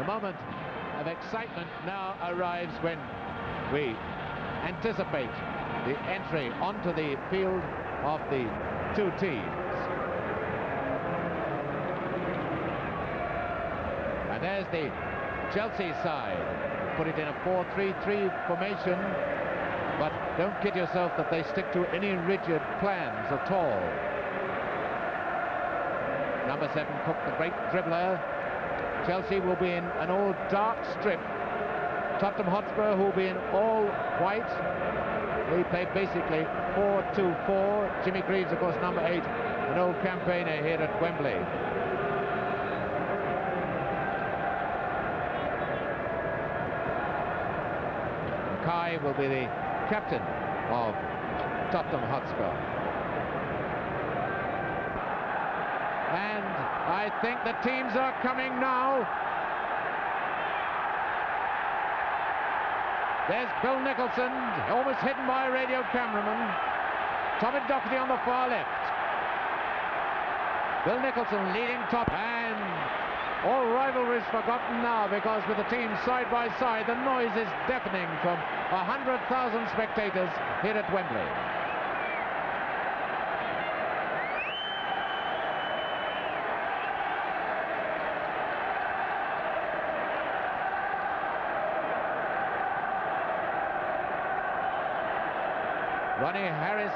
moment of excitement now arrives when we anticipate the entry onto the field of the two teams. And there's the Chelsea side. Put it in a 4-3-3 formation, but don't kid yourself that they stick to any rigid plans at all. Number 7, Cook, the great dribbler. Chelsea will be in an all dark strip. Tottenham Hotspur, who will be in all white. They play basically 4-2-4. Jimmy Greaves, of course, number 8, an old campaigner here at Wembley. Mackay will be the captain of Tottenham Hotspur. And I think the teams are coming now. There's Bill Nicholson, almost hidden by a radio cameraman. Tommy Docherty on the far left. Bill Nicholson leading top, and all rivalries forgotten now, because with the teams side by side, the noise is deafening from 100,000 spectators here at Wembley. Ronnie Harris,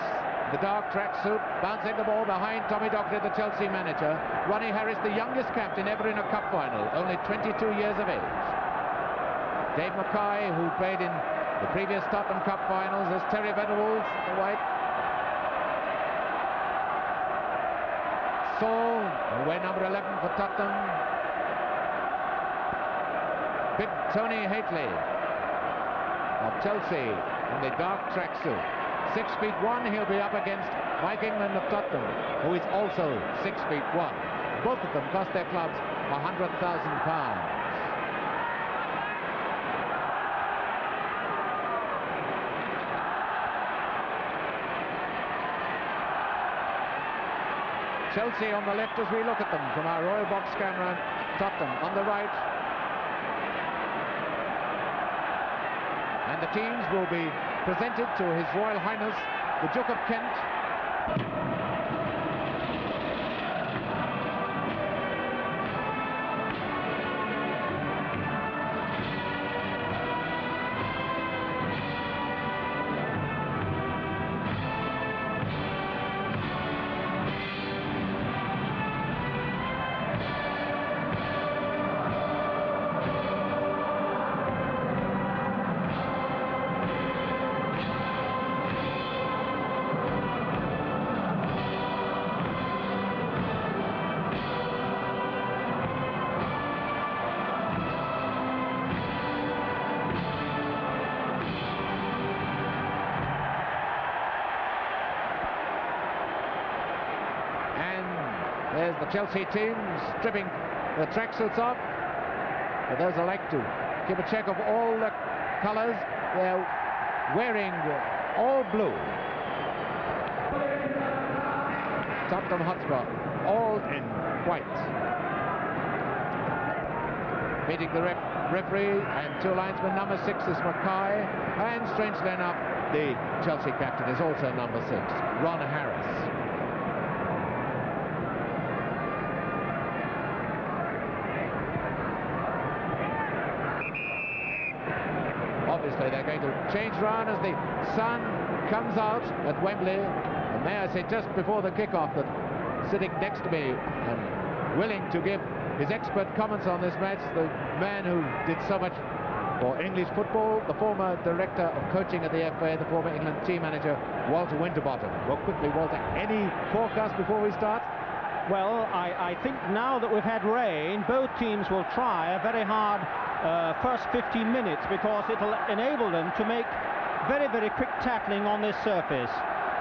the dark tracksuit, bouncing the ball behind Tommy Docherty, the Chelsea manager. Ronnie Harris, the youngest captain ever in a cup final, only 22 years of age. Dave Mackay, who played in the previous Tottenham Cup finals. There's Terry Venables, the white. Saul, who wear number 11 for Tottenham. Big Tony Hateley of Chelsea in the dark tracksuit. 6'1", he'll be up against Mike England of Tottenham, who is also 6'1". Both of them cost their clubs £100,000. Chelsea on the left as we look at them from our Royal Box camera, Tottenham on the right. And the teams will be presented to His Royal Highness, the Duke of Kent. There's the Chelsea team stripping the tracksuits off. For those who like to keep a check of all the colours, they're wearing all blue. Tottenham Hotspur, all in white. Meeting the referee and two linesmen. Number 6 is Mackay, and strangely enough, the Chelsea captain is also number 6, Ron Harris. Obviously, they're going to change round as the sun comes out at Wembley. And may I say, just before the kickoff, that sitting next to me and willing to give his expert comments on this match, the man who did so much for English football, the former director of coaching at the FA, the former England team manager, Walter Winterbottom. Well, quickly, Walter, any forecast before we start? Well, I think now that we've had rain, both teams will try a very hard first 15 minutes, because it'll enable them to make very, very quick tackling on this surface.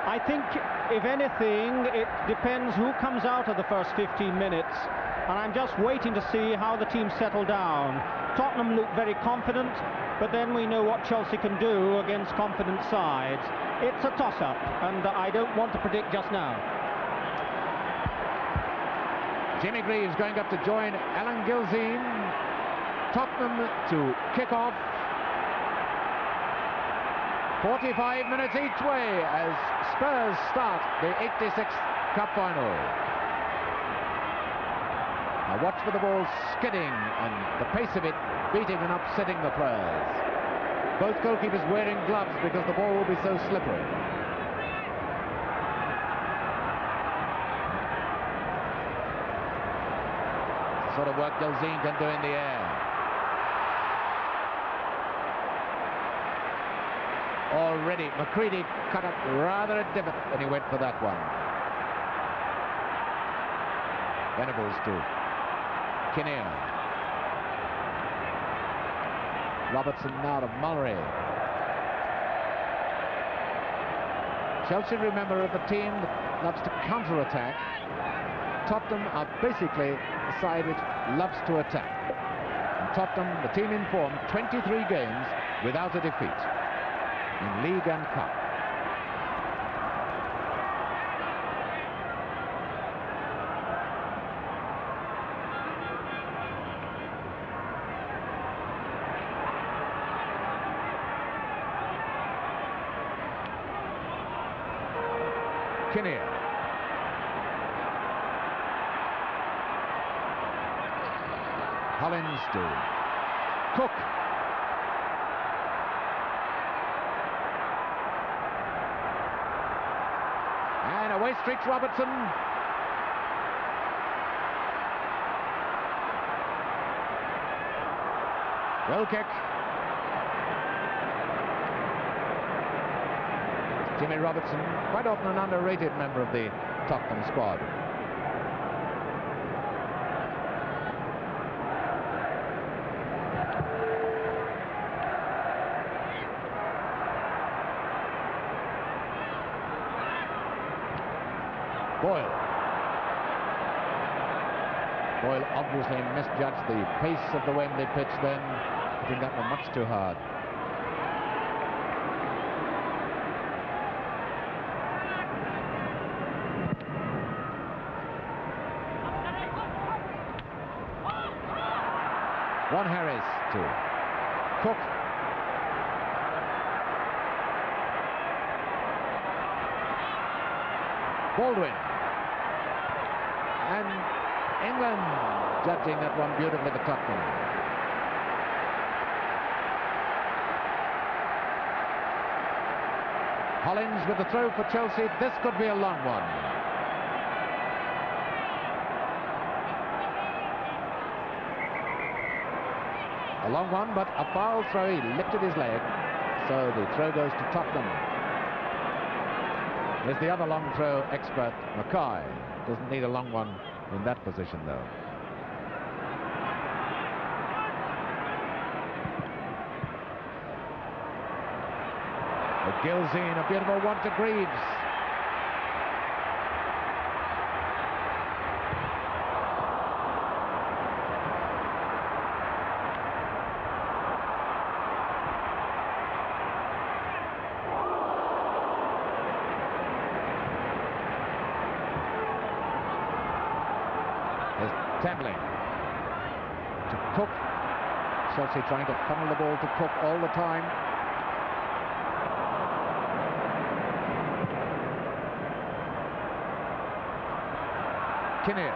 I think, if anything, it depends who comes out of the first 15 minutes, and I'm just waiting to see how the teams settle down. Tottenham look very confident, but then we know what Chelsea can do against confident sides. It's a toss-up, and I don't want to predict just now. Jimmy Greaves going up to join Alan Gilzean. Tottenham to kick off. 45 minutes each way as Spurs start the 86th Cup final. Now watch for the ball skidding and the pace of it beating and upsetting the players. Both goalkeepers wearing gloves because the ball will be so slippery. The sort of work Gilzine can do in the air. Already, McCready cut up rather a divot when he went for that one. Venables to Kinnear. Robertson now to Mullery. Chelsea, remember, are the team that loves to counter-attack. Tottenham are basically the side which loves to attack. And Tottenham, the team in form, 23 games without a defeat in League and Cup. Kinnear. Hollins to Cook. And away streaks Robertson. Goal kick. Jimmy Robertson, quite often an underrated member of the Tottenham squad. Boyle. Boyle obviously misjudged the pace of the Wembley pitch then, hitting that one much too hard. Ron Harris to Cook. Baldwin. And England judging that one beautifully for Tottenham. Hollins with the throw for Chelsea. This could be a long one. A long one, but a foul throw. He lifted his leg, so the throw goes to Tottenham. There's the other long throw expert, Mackay. Doesn't need a long one in that position, though. Gilzine, a beautiful one to Greaves. Tambling to Cook. Chelsea trying to funnel the ball to Cook all the time. Kinnear.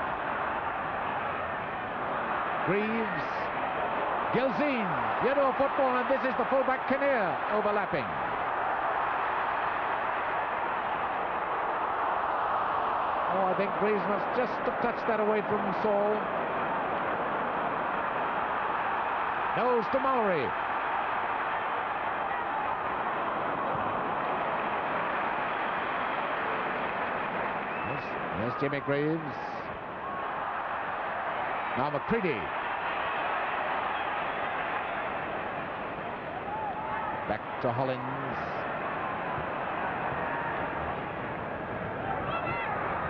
Greaves. Gilzine. Yellow football, and this is the fullback Kinnear overlapping. Oh, I think Greaves must just have touched that away from Saul. Knowles to Mullery. Yes, Jimmy Greaves. Now McCready. Back to Hollins.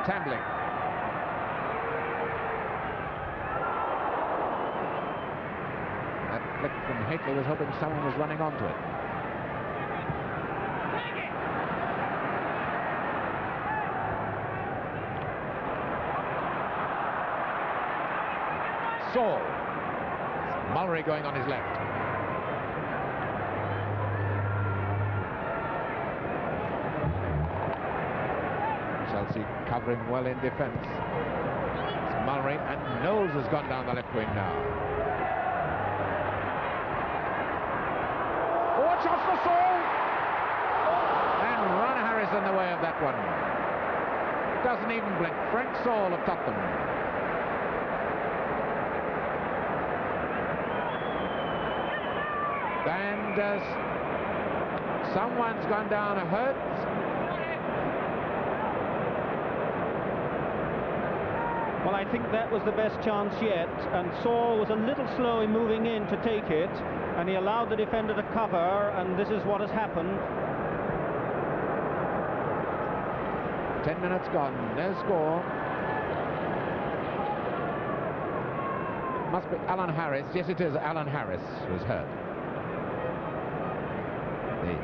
Tambling. That flick from Hateley was hoping someone was running onto it. Saul. Mullery going on his left. Chelsea covering well in defence. It's Mullery, and Knowles has gone down the left wing now. Watch out for Saul! And Ron Harris in the way of that one. Doesn't even blink. Frank Saul of Tottenham. And someone's gone down hurt. Well, I think that was the best chance yet, and Saul was a little slow in moving in to take it, and he allowed the defender to cover, and this is what has happened. 10 minutes gone, no score. It must be Alan Harris. Yes, it is Alan Harris who's hurt. The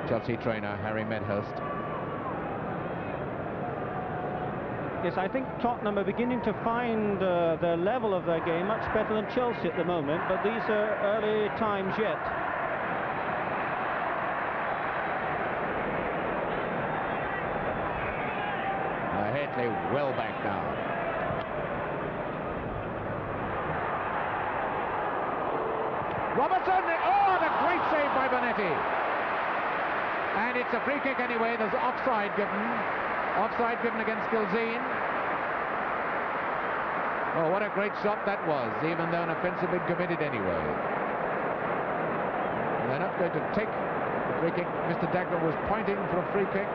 Chelsea trainer, Harry Medhurst. Yes, I think Tottenham are beginning to find the level of their game much better than Chelsea at the moment, but these are early times yet. Headley well back now. Robertson! Oh, the great save by Bonetti. And it's a free kick anyway. There's offside given. Offside given against Gilzine. Oh, what a great shot that was, even though an offence had been committed anyway. They're not going to take the free kick. Mr. Dagger was pointing for a free kick.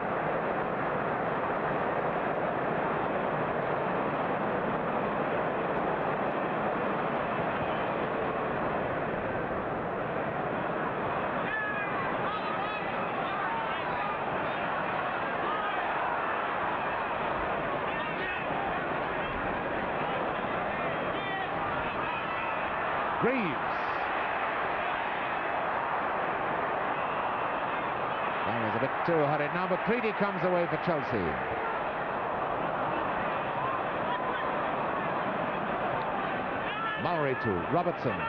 Greaves. That was a bit too hurried. Now McCready comes away for Chelsea. Mullery to Robertson.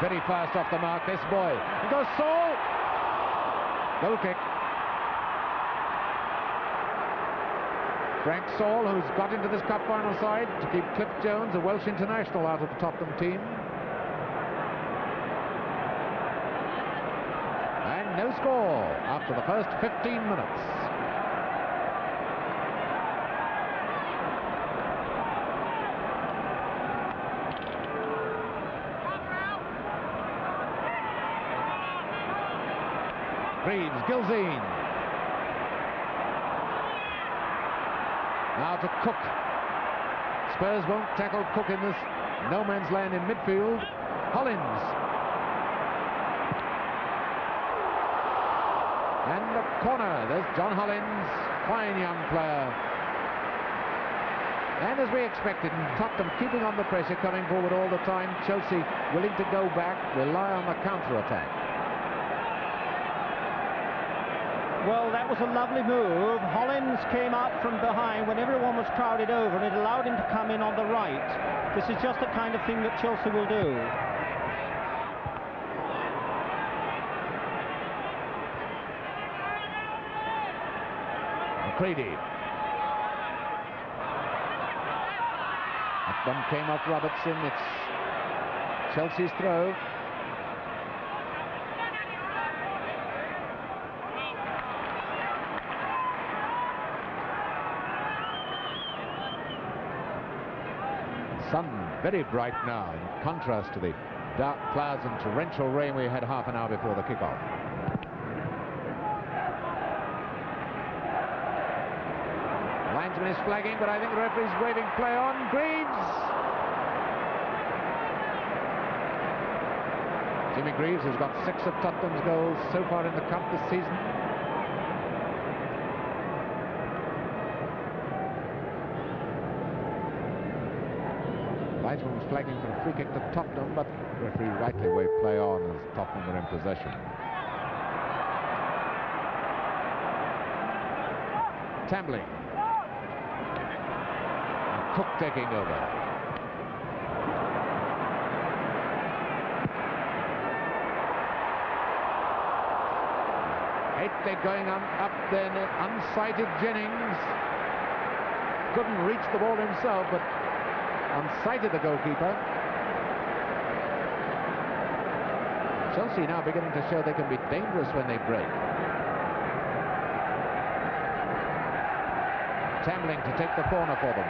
Very fast off the mark, this boy. And goes Saul. Goal kick. Frank Saul, who's got into this cup final side to keep Cliff Jones, a Welsh international, out of the Tottenham team. And no score after the first 15 minutes. Greaves, Gilzine. Now to Cook. Spurs won't tackle Cook in this no man's land in midfield. Hollins. And the corner. There's John Hollins. Fine young player. And as we expected, Tottenham keeping on the pressure, coming forward all the time. Chelsea willing to go back, rely on the counter-attack. Well, that was a lovely move. Hollins came up from behind when everyone was crowded over, and it allowed him to come in on the right. This is just the kind of thing that Chelsea will do. McCready. That one came off Robertson. It's Chelsea's throw. Sun very bright now, in contrast to the dark clouds and torrential rain we had half an hour before the kickoff. Linesman is flagging, but I think the referee's waving play on. Greaves! Jimmy Greaves has got 6 of Tottenham's goals so far in the cup this season. Linesman was flagging for a free kick to Tottenham, but the referee rightly waved play on as Tottenham were in possession. Tambling. And Cook taking over. Haitley going on up then, unsighted Jennings. Couldn't reach the ball himself, but unsighted the goalkeeper. Chelsea now beginning to show they can be dangerous when they break. Tambling to take the corner for them.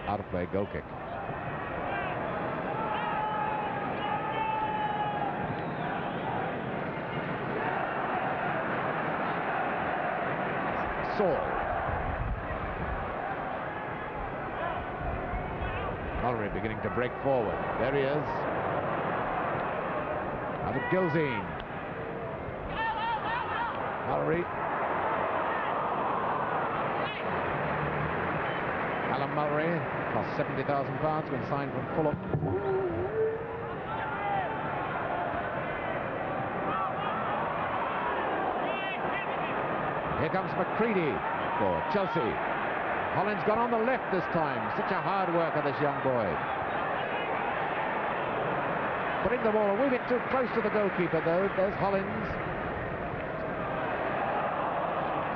Out of play, goal kick. Saul. Mullery beginning to break forward. There he is. Out of Gilzine. Mullery. Alan Mullery cost £70,000 when signed from Fulham. Here comes McCready for Chelsea. Holland's gone on the left this time. Such a hard worker, this young boy. Putting the ball a wee bit too close to the goalkeeper, though. There's Hollins.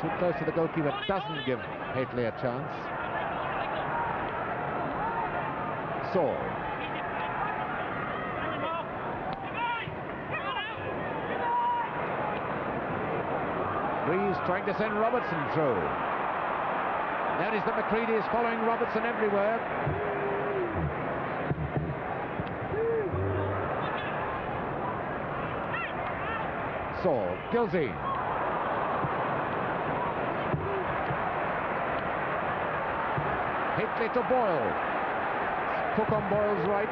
Too close to the goalkeeper doesn't give Haitley a chance. Saul. Breeze trying to send Robertson through. Notice that McCready is following Robertson everywhere. Saul, Gilzine. Haitley to Boyle. Cook on Boyle's right.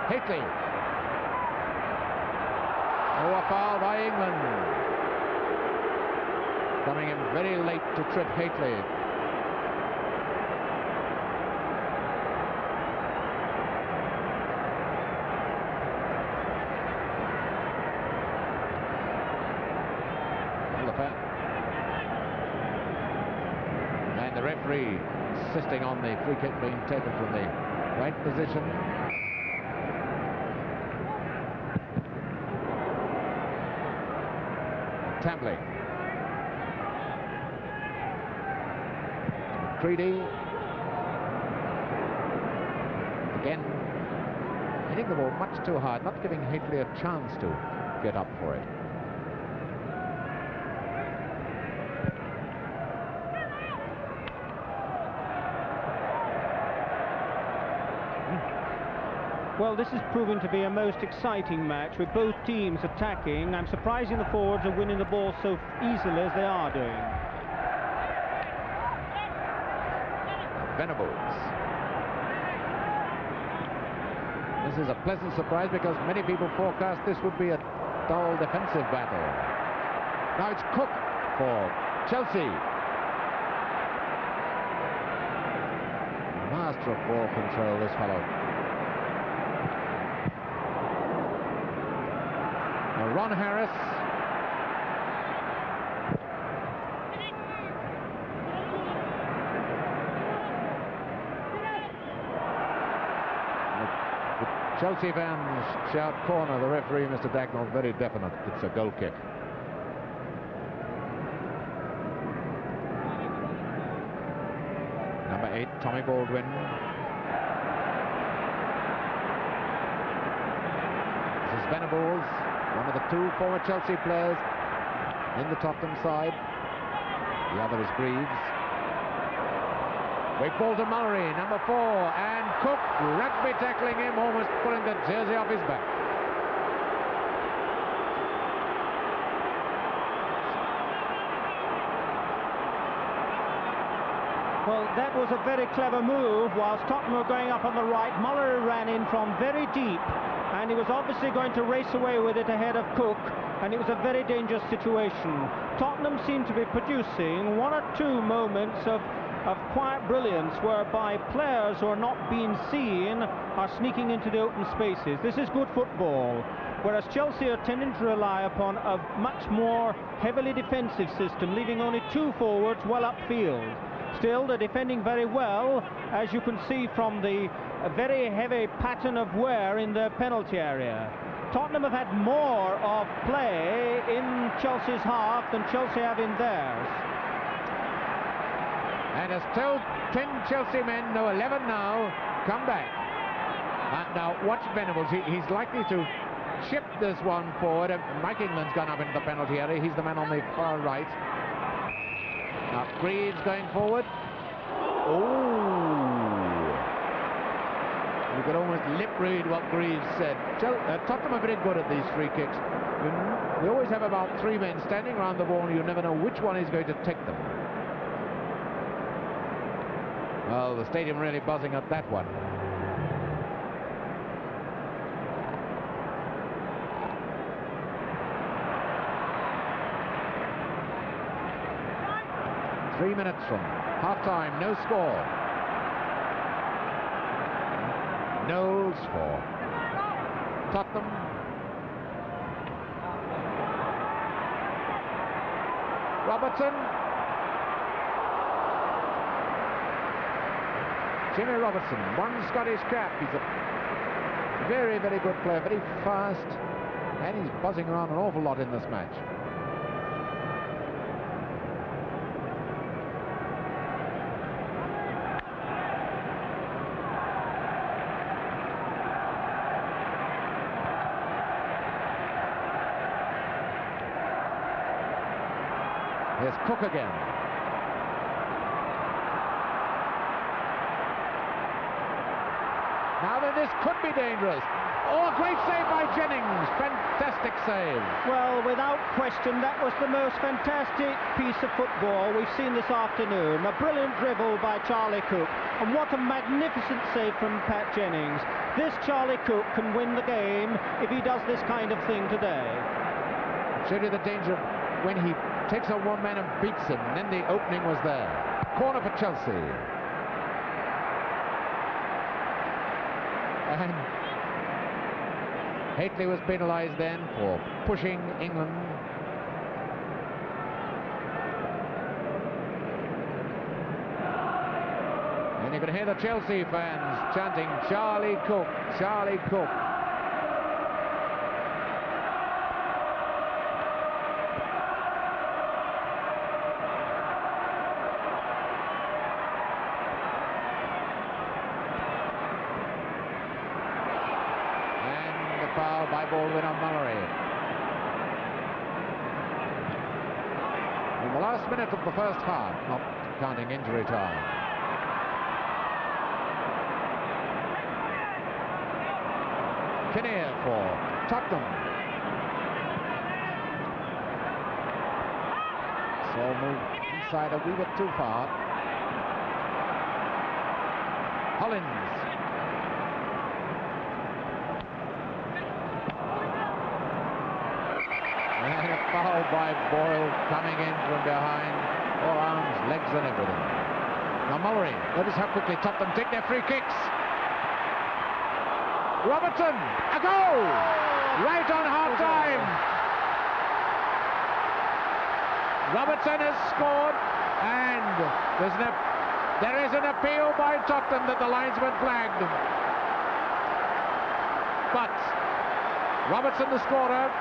Haitley. Oh, a foul by England. Coming in very late to trip Haitley. And the referee insisting on the free kick being taken from the right position. Tambling. McCready. Again, hitting the ball much too hard, not giving Haitley a chance to get up for it. Well, this is proving to be a most exciting match with both teams attacking. I'm surprised the forwards are winning the ball so easily as they are doing. Venables. This is a pleasant surprise because many people forecast this would be a dull defensive battle. Now it's Cook for Chelsea. Master of ball control, this fellow. Ron Harris. The Chelsea fans shout corner. The referee, Mr. Dagnall, very definite. It's a goal kick. Number 8, Tommy Baldwin. This is Venables. One of the two former Chelsea players in the Tottenham side. The other is Greaves. Weak ball to Mullery, number 4, and Cook rugby tackling him, almost pulling the jersey off his back. Well, that was a very clever move. Whilst Tottenham were going up on the right, Mullery ran in from very deep, and he was obviously going to race away with it ahead of Cook, and it was a very dangerous situation. Tottenham seemed to be producing one or two moments of quiet brilliance whereby players who are not being seen are sneaking into the open spaces. This is good football, whereas Chelsea are tending to rely upon a much more heavily defensive system, leaving only two forwards well upfield. Still, they're defending very well, as you can see from the very heavy pattern of wear in their penalty area. Tottenham have had more of play in Chelsea's half than Chelsea have in theirs. And as still 10 Chelsea men, no 11 now, come back. Now watch Venables, he's likely to chip this one forward. Mike England's gone up into the penalty area, he's the man on the far right. Now Greaves going forward. Oh! You could almost lip read what Greaves said. Tottenham are very good at these free kicks. They always have about 3 men standing around the ball and you never know which one is going to take them. Well, the stadium really buzzing at that one. Three minutes from half-time, no score. Knowles for Tottenham. Robertson. Jimmy Robertson, one Scottish cap. He's a very, very good player, very fast, and he's buzzing around an awful lot in this match. Here's Cook again. Now then, this could be dangerous. Oh, a great save by Jennings. Fantastic save. Well, without question, that was the most fantastic piece of football we've seen this afternoon. A brilliant dribble by Charlie Cook. And what a magnificent save from Pat Jennings. This Charlie Cook can win the game if he does this kind of thing today. Showed you the danger when he takes on one man and beats him. And then the opening was there. Corner for Chelsea. And Haitley was penalised then for pushing England. And you can hear the Chelsea fans chanting, Charlie Cook, Charlie Cook. Foul by Baldwin on Mallory. In the last minute of the first half, not counting injury time. Kinnear for Tottenham. So move inside a wee bit too far. Hollins. And a foul by Boyle coming in from behind, all arms, legs and everything. Now Mullery, notice how quickly Tottenham take their free kicks. Robertson, a goal! Right on half-time. Robertson has scored, and there is an appeal by Tottenham that the linesman flagged. But Robertson, the scorer.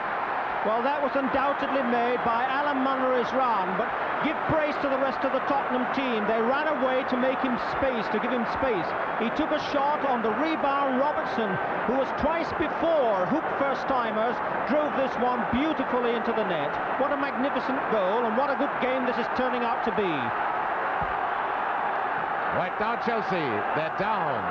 Well, that was undoubtedly made by Alan Munnery's run, but give praise to the rest of the Tottenham team. They ran away to make him space, to give him space. He took a shot on the rebound. Robertson, who was twice before hooked first-timers, drove this one beautifully into the net. What a magnificent goal, and what a good game this is turning out to be. Right now, Chelsea, they're down.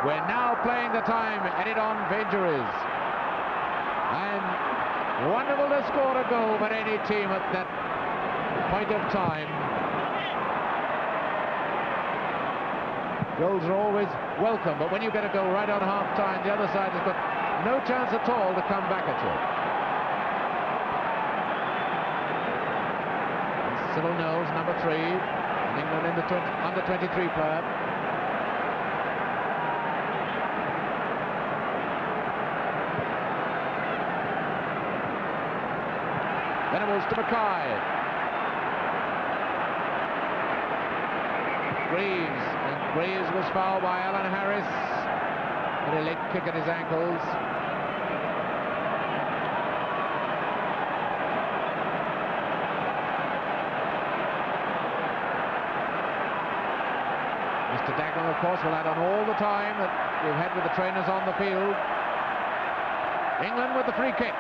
We're now playing the time, added on for injuries. And wonderful to score a goal for any team at that point of time. Goals are always welcome, but when you get a goal right on half-time, the other side has got no chance at all to come back at you. Cyril Knowles, number 3, England in the under-23 player. Venables to Mackay. Greaves, and Greaves was fouled by Alan Harris. Very late kick at his ankles. Mr. Dagnall, of course, will add on all the time that we've had with the trainers on the field. England with the free kick.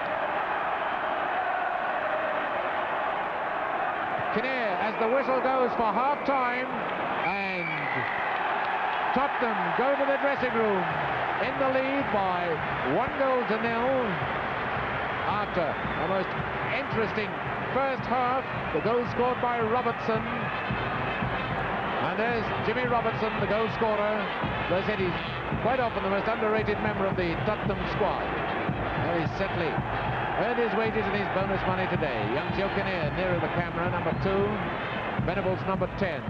Kinnear as the whistle goes for half-time, and Tottenham go to the dressing room in the lead by 1-0 after a most interesting first half. The goal scored by Robertson, and there's Jimmy Robertson, the goal scorer. As I said, he's quite often the most underrated member of the Tottenham squad. Now he's certainly earned his wages and his bonus money today. Young Joe Kinnear nearer the camera, number 2. Venables, number 10.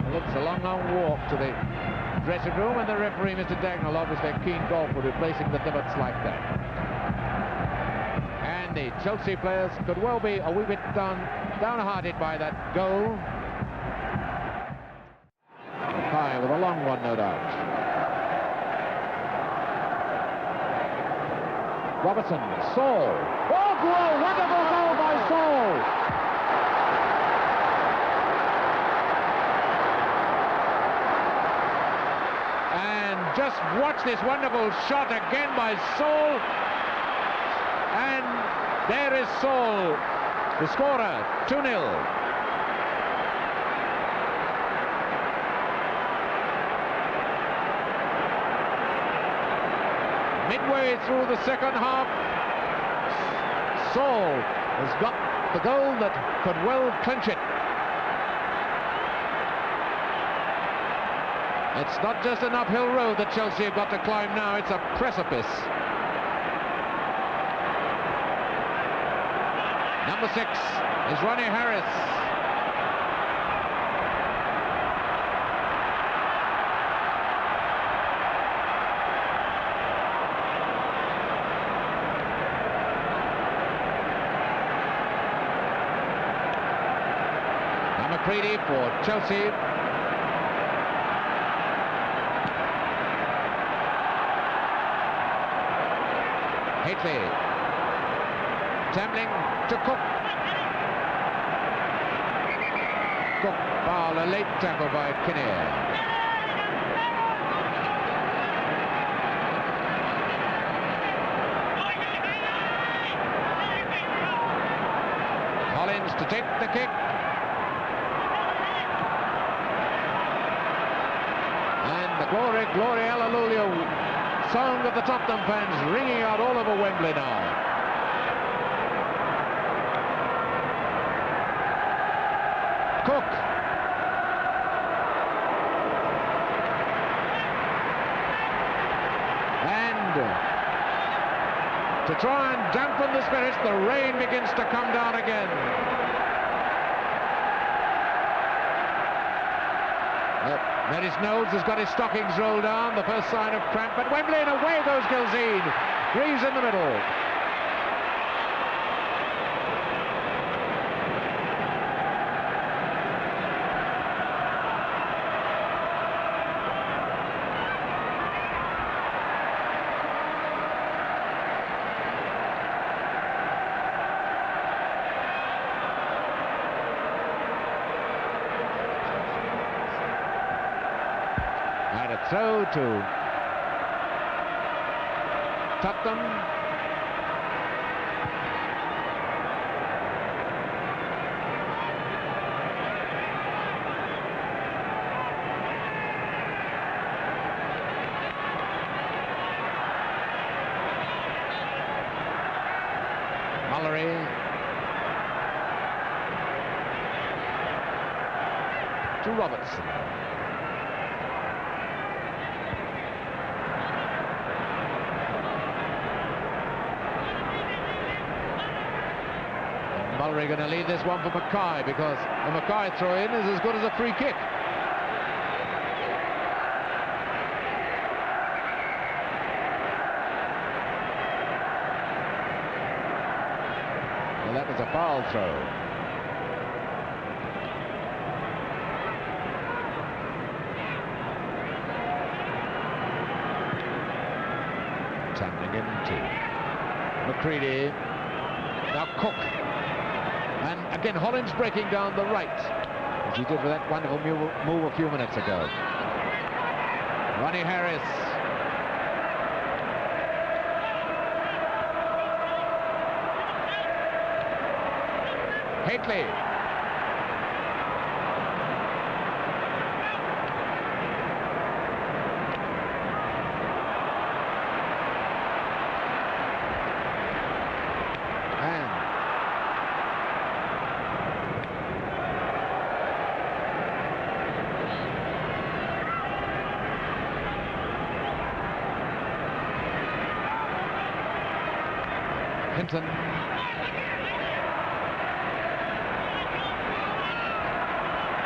Well, it's a long walk to the dressing room, and the referee, Mr. Dagnall, obviously a keen golfer, replacing the divots like that. And the Chelsea players could well be a wee bit downhearted by that goal. High with a long one, no doubt. Robertson, Saul. Oh, goal! Wonderful goal by Saul! And just watch this wonderful shot again by Saul. And there is Saul, the scorer, 2-0. Midway through the second half, Saul has got the goal that could well clinch it. It's not just an uphill road that Chelsea have got to climb now, it's a precipice. Number 6 is Ronnie Harris. McCready for Chelsea. Hately. Tambling to Cook. Cook foul, a late tackle by Kinnear. Collins to take the kick. Glory, glory, hallelujah song of the Tottenham fans ringing out all over Wembley now. Cook. And to try and dampen the spirits, the rain begins to come down again. Meredith Knowles has got his stockings rolled down, the first sign of cramp at Wembley, and away goes Gilzean. Greaves in the middle. Throw to Tottenham. Mallory. To Robertson. Mullery going to leave this one for Mackay, because a Mackay throw-in is as good as a free kick. that was a foul throw. Tumbling into McCready. Now Cook. And again, Hollins breaking down the right, as he did with that wonderful move a few minutes ago. Ronnie Harris. Higley. Hinton.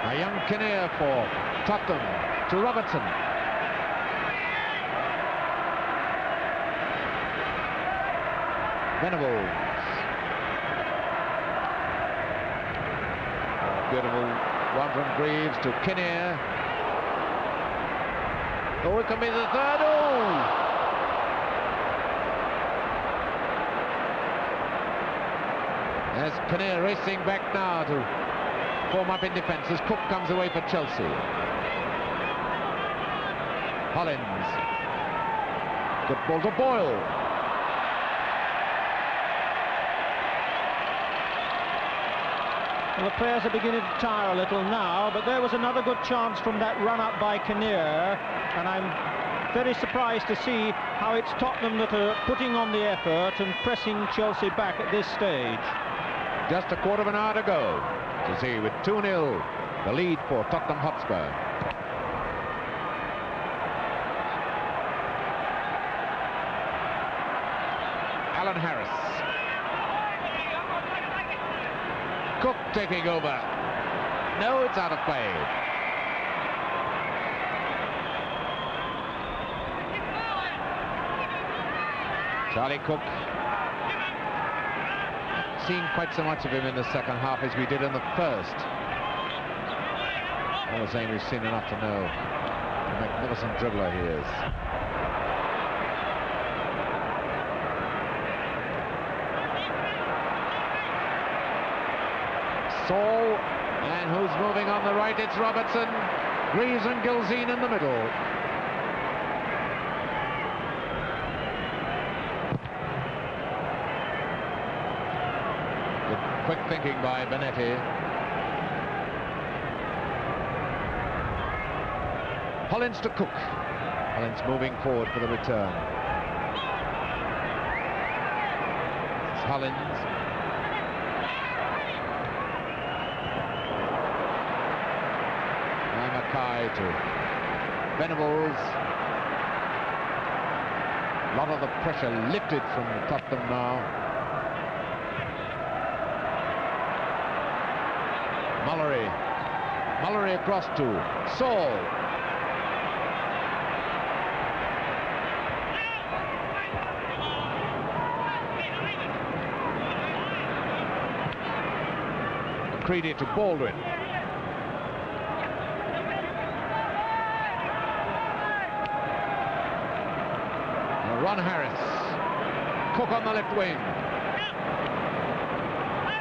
A young Kinnear for Tottenham to Robertson. Venables. Beautiful one from Greaves to Kinnear. Oh, it can be the third. Oh! As Kinnear racing back now to form up in defence as Cook comes away for Chelsea. Hollins. Good ball to Boyle. Well, the players are beginning to tire a little now, but there was another good chance from that run-up by Kinnear, and I'm very surprised to see how it's Tottenham that are putting on the effort and pressing Chelsea back at this stage. Just a quarter of an hour to go to see with 2-0 the lead for Tottenham Hotspur. Alan Harris. Cook taking over. No, it's out of play. Charlie Cook. Seen quite so much of him in the second half as we did in the first. All the same, we've seen enough to know a magnificent dribbler he is. Saul, and who's moving on the right? It's Robertson. Greaves and Gilzine in the middle. Quick thinking by Benetti. Hollins to Cook. Hollins moving forward for the return. It's Hollins. And Mackay to Venables. A lot of the pressure lifted from Tottenham now. Mullery across to Saul. McCready to Baldwin. Ron Harris. Cook on the left wing.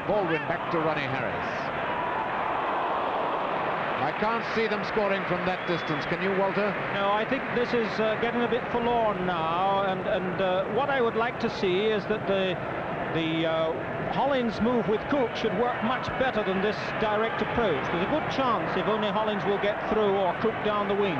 Baldwin back to Ronnie Harris. I can't see them scoring from that distance. Can you, Walter? No, I think this is getting a bit forlorn now, and what I would like to see is that the Hollins move with Cook should work much better than this direct approach. There's a good chance if only Hollins will get through or Cook down the wing.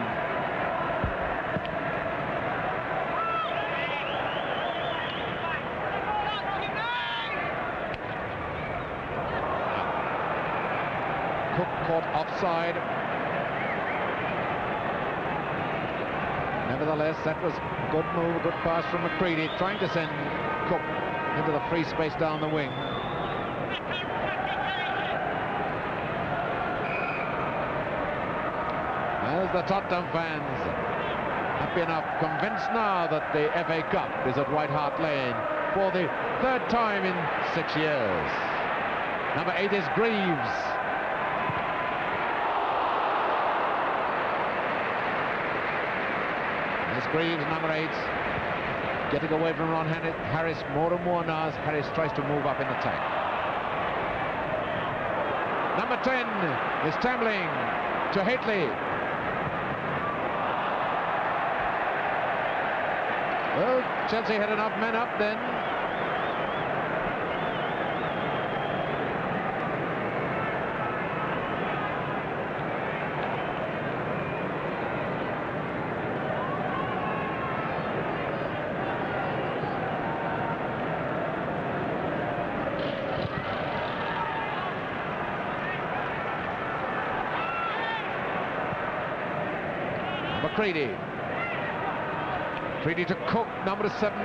Cook caught offside. Nevertheless, that was a good move, a good pass from McCready, trying to send Cook into the free space down the wing. As the Tottenham fans, happy enough, convinced now that the FA Cup is at White Hart Lane for the third time in 6 years. Number 8 is Greaves. There's Greaves, number 8. Getting away from Ron Harris more and more now as Harris tries to move up in attack. Number 10 is Tambling to Haitley. Well, Chelsea had enough men up then. McCready to Cook, number 7.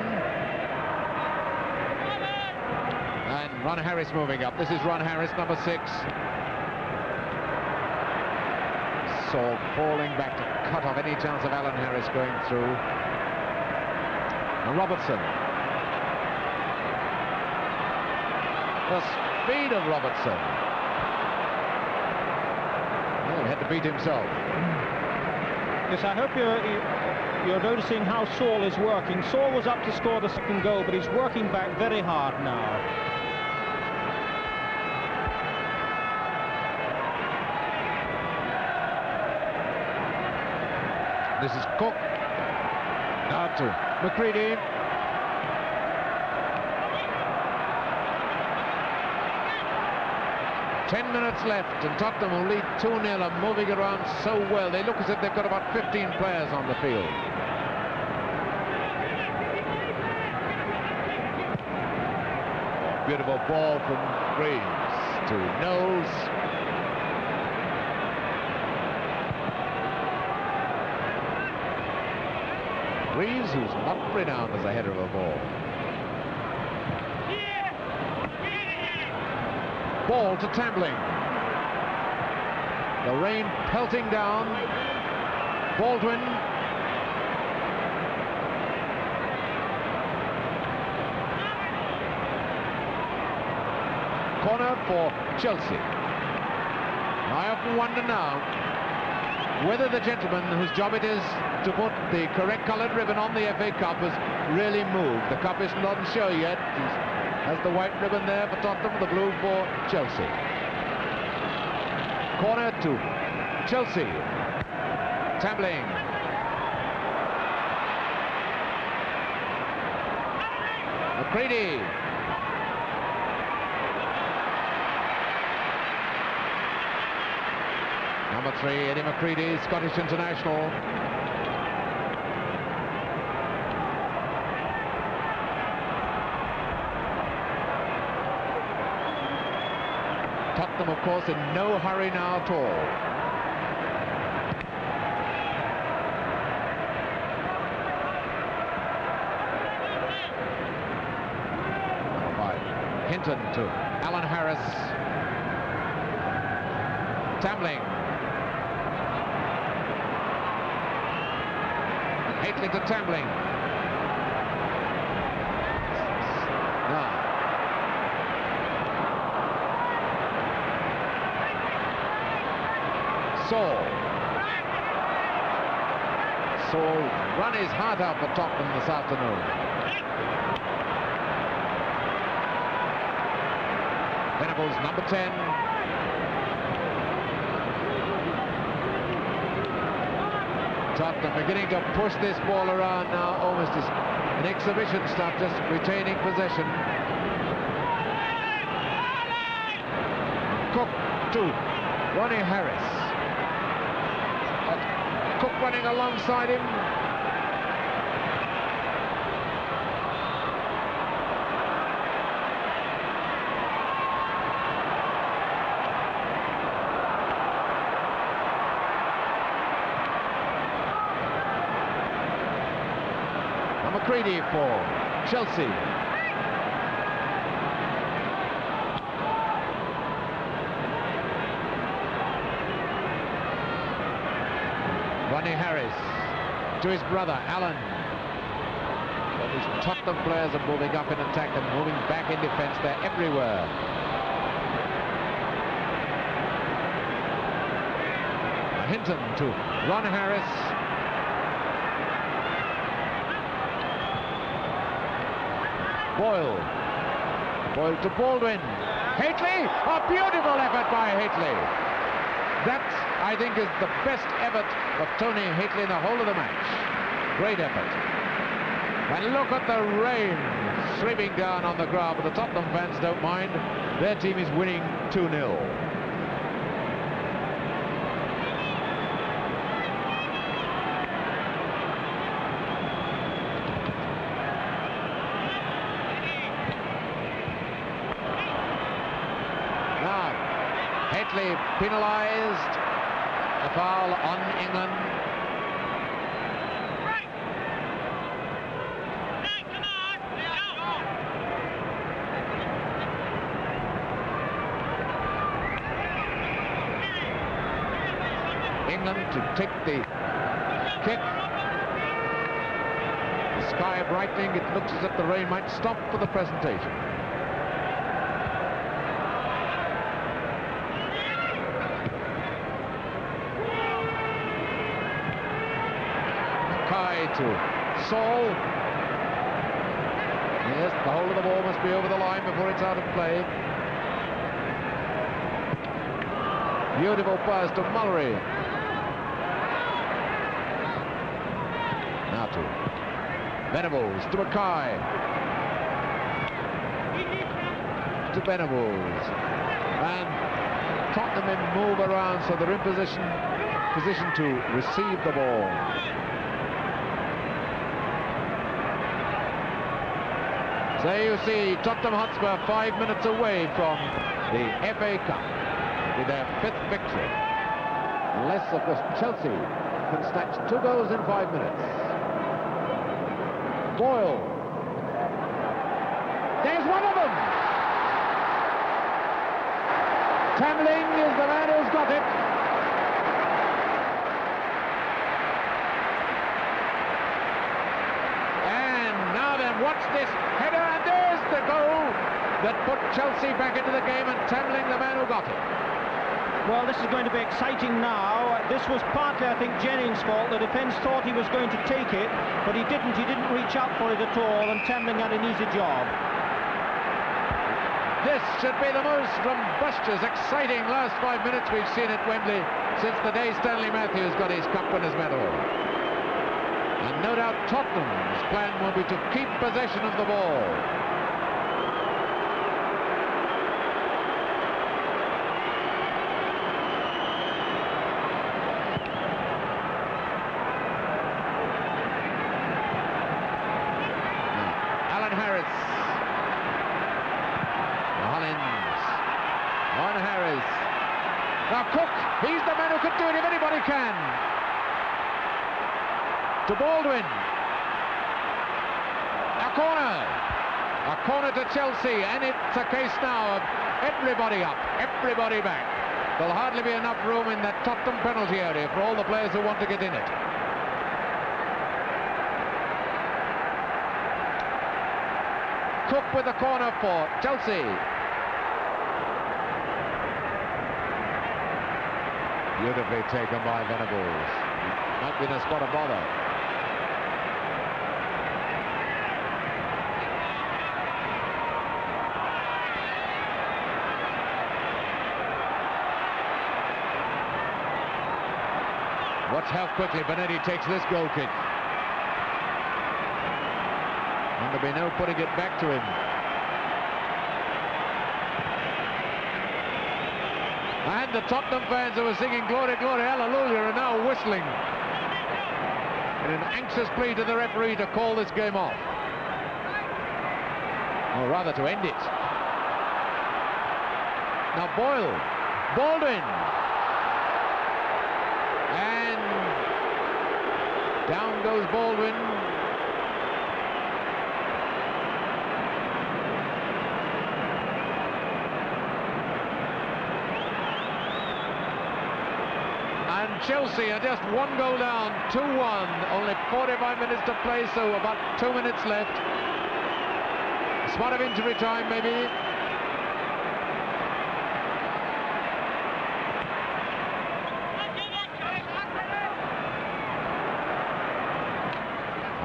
And Ron Harris moving up. This is Ron Harris, number 6. Saul falling back to cut off any chance of Alan Harris going through. And Robertson. The speed of Robertson. Well, he had to beat himself. Yes, I hope you're noticing how Saul is working. Saul was up to score the second goal, but he's working back very hard now. This is Cook. Now to McCready. Ten minutes left, and Tottenham will lead 2-0 and moving around so well. They look as if they've got about 15 players on the field. Beautiful ball from Greaves to Knowles. Greaves, who's not renowned as a header of a ball. Ball to Tambling. The rain pelting down. Baldwin. Corner for Chelsea. I often wonder now whether the gentleman whose job it is to put the correct coloured ribbon on the FA Cup has really moved. The cup isn't on show yet. Has the white ribbon there for Tottenham, the blue for Chelsea. Corner to Chelsea. Tambling. McCready. Number 3, Eddie McCready, Scottish international. Tottenham, of course, in no hurry now at all. Number 5, Hinton to Alan Harris. Tambling. Haitley to Tambling. Now. Saul run his heart out for Tottenham this afternoon. Venables, number 10. Tottenham beginning to push this ball around now, almost as an exhibition stuff, just retaining possession. Cook to Ronnie Harris. Cook running alongside him. And McCready for Chelsea. Ronnie Harris to his brother Alan. Well, these Tottenham players are moving up in attack and moving back in defence. They're everywhere. Hinton to Ron Harris. Boyle to Baldwin. Hately, a beautiful effort by Hately. That, I think, is the best effort of Tony Hately in the whole of the match. Great effort. And look at the rain sweeping down on the ground, but the Tottenham fans don't mind. Their team is winning 2-0. Hately penalised, a foul on England. England to take the kick. The sky brightening, it looks as if the rain might stop for the presentation. To Saul. Yes, the whole of the ball must be over the line before it's out of play. Beautiful pass to Mullery. Now to Venables, to Mackay. To Venables. And Tottenham in move around, so they're in position to receive the ball. So you see Tottenham Hotspur 5 minutes away from the FA Cup with their 5th victory. Unless, of course, Chelsea can snatch 2 goals in 5 minutes. Boyle. There's one of them! Tamling is the man who's got it. And now then, watch this header. The goal that put Chelsea back into the game, and Tamling, the man who got it. Well, this is going to be exciting now. This was partly, I think, Jennings' fault. The defence thought he was going to take it, but he didn't. He didn't reach out for it at all, and Tamling had an easy job. This should be the most rumbustious, exciting last 5 minutes we've seen at Wembley since the day Stanley Matthews got his cup winners' medal. And no doubt Tottenham's plan will be to keep possession of the ball. Now Cook, he's the man who could do it if anybody can. To Baldwin. A corner to Chelsea, and it's a case now of everybody up, everybody back. There'll hardly be enough room in that Tottenham penalty area for all the players who want to get in it. Cook with the corner for Chelsea. Beautifully taken by Venables. Might be in a spot of bother. Watch how quickly Benetti takes this goal kick. And there'll be no putting it back to him. And the Tottenham fans who were singing Glory, Glory, Hallelujah are now whistling in an anxious plea to the referee to call this game off. Or rather to end it. Now Boyle, Baldwin. And down goes Baldwin. And Chelsea are just 1 goal down, 2-1, only 45 minutes to play, so about 2 minutes left. A spot of injury time, maybe.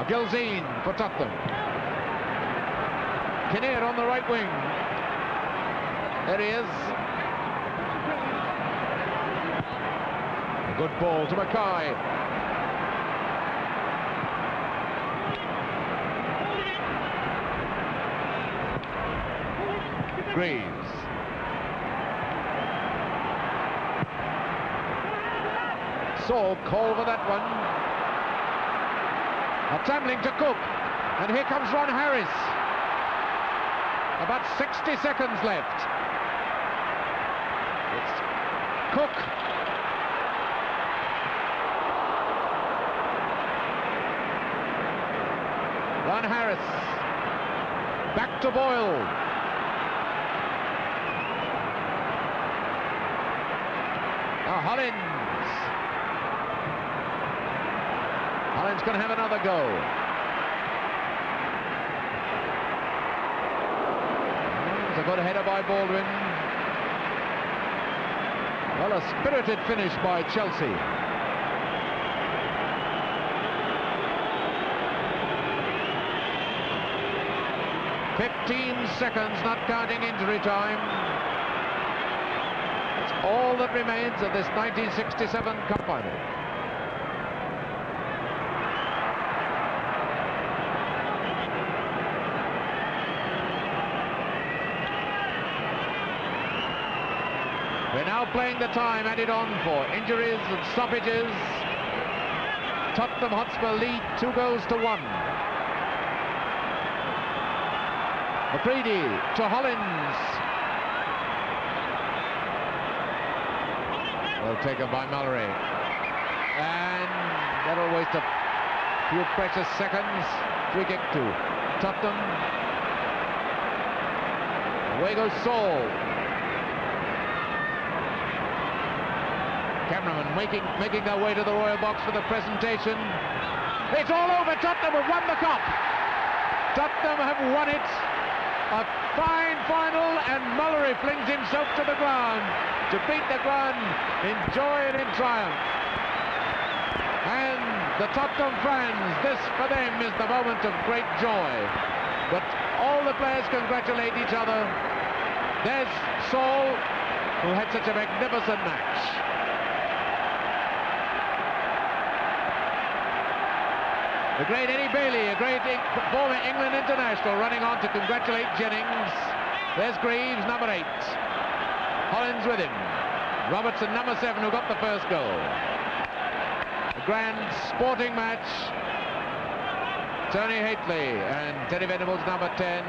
Gilzine for Tottenham. Kinnear on the right wing. There he is. A good ball to Mackay. Greaves. Saul called for that one. Tumbling to Cook, and here comes Ron Harris. About 60 seconds left. It's Cook. Ron Harris. Back to Boyle. Now Hollins. Hollins going to have another go. It's a good header by Baldwin. Well, a spirited finish by Chelsea. "15 seconds, not counting injury time. It's all that remains of this 1967 Cup final. We're now playing the time added on for injuries and stoppages. Tottenham Hotspur lead 2-1. McCready to Hollins. Well taken by Mallory. And that'll waste a few precious seconds. Free kick to Tottenham. Away goes Saul. Cameraman making their way to the Royal Box for the presentation. It's all over. Tottenham have won the Cup. Tottenham have won it. A fine final, and Mallory flings himself to the ground to beat the ground in joy and in triumph. And the Tottenham fans, this for them is the moment of great joy. But all the players congratulate each other. There's Saul, who had such a magnificent match. The great Eddie Bailey, a great former England international, running on to congratulate Jennings. There's Greaves, number 8. Hollins with him. Robertson, number 7, who got the first goal. A grand sporting match. Tony Haitley and Teddy Venables, number 10.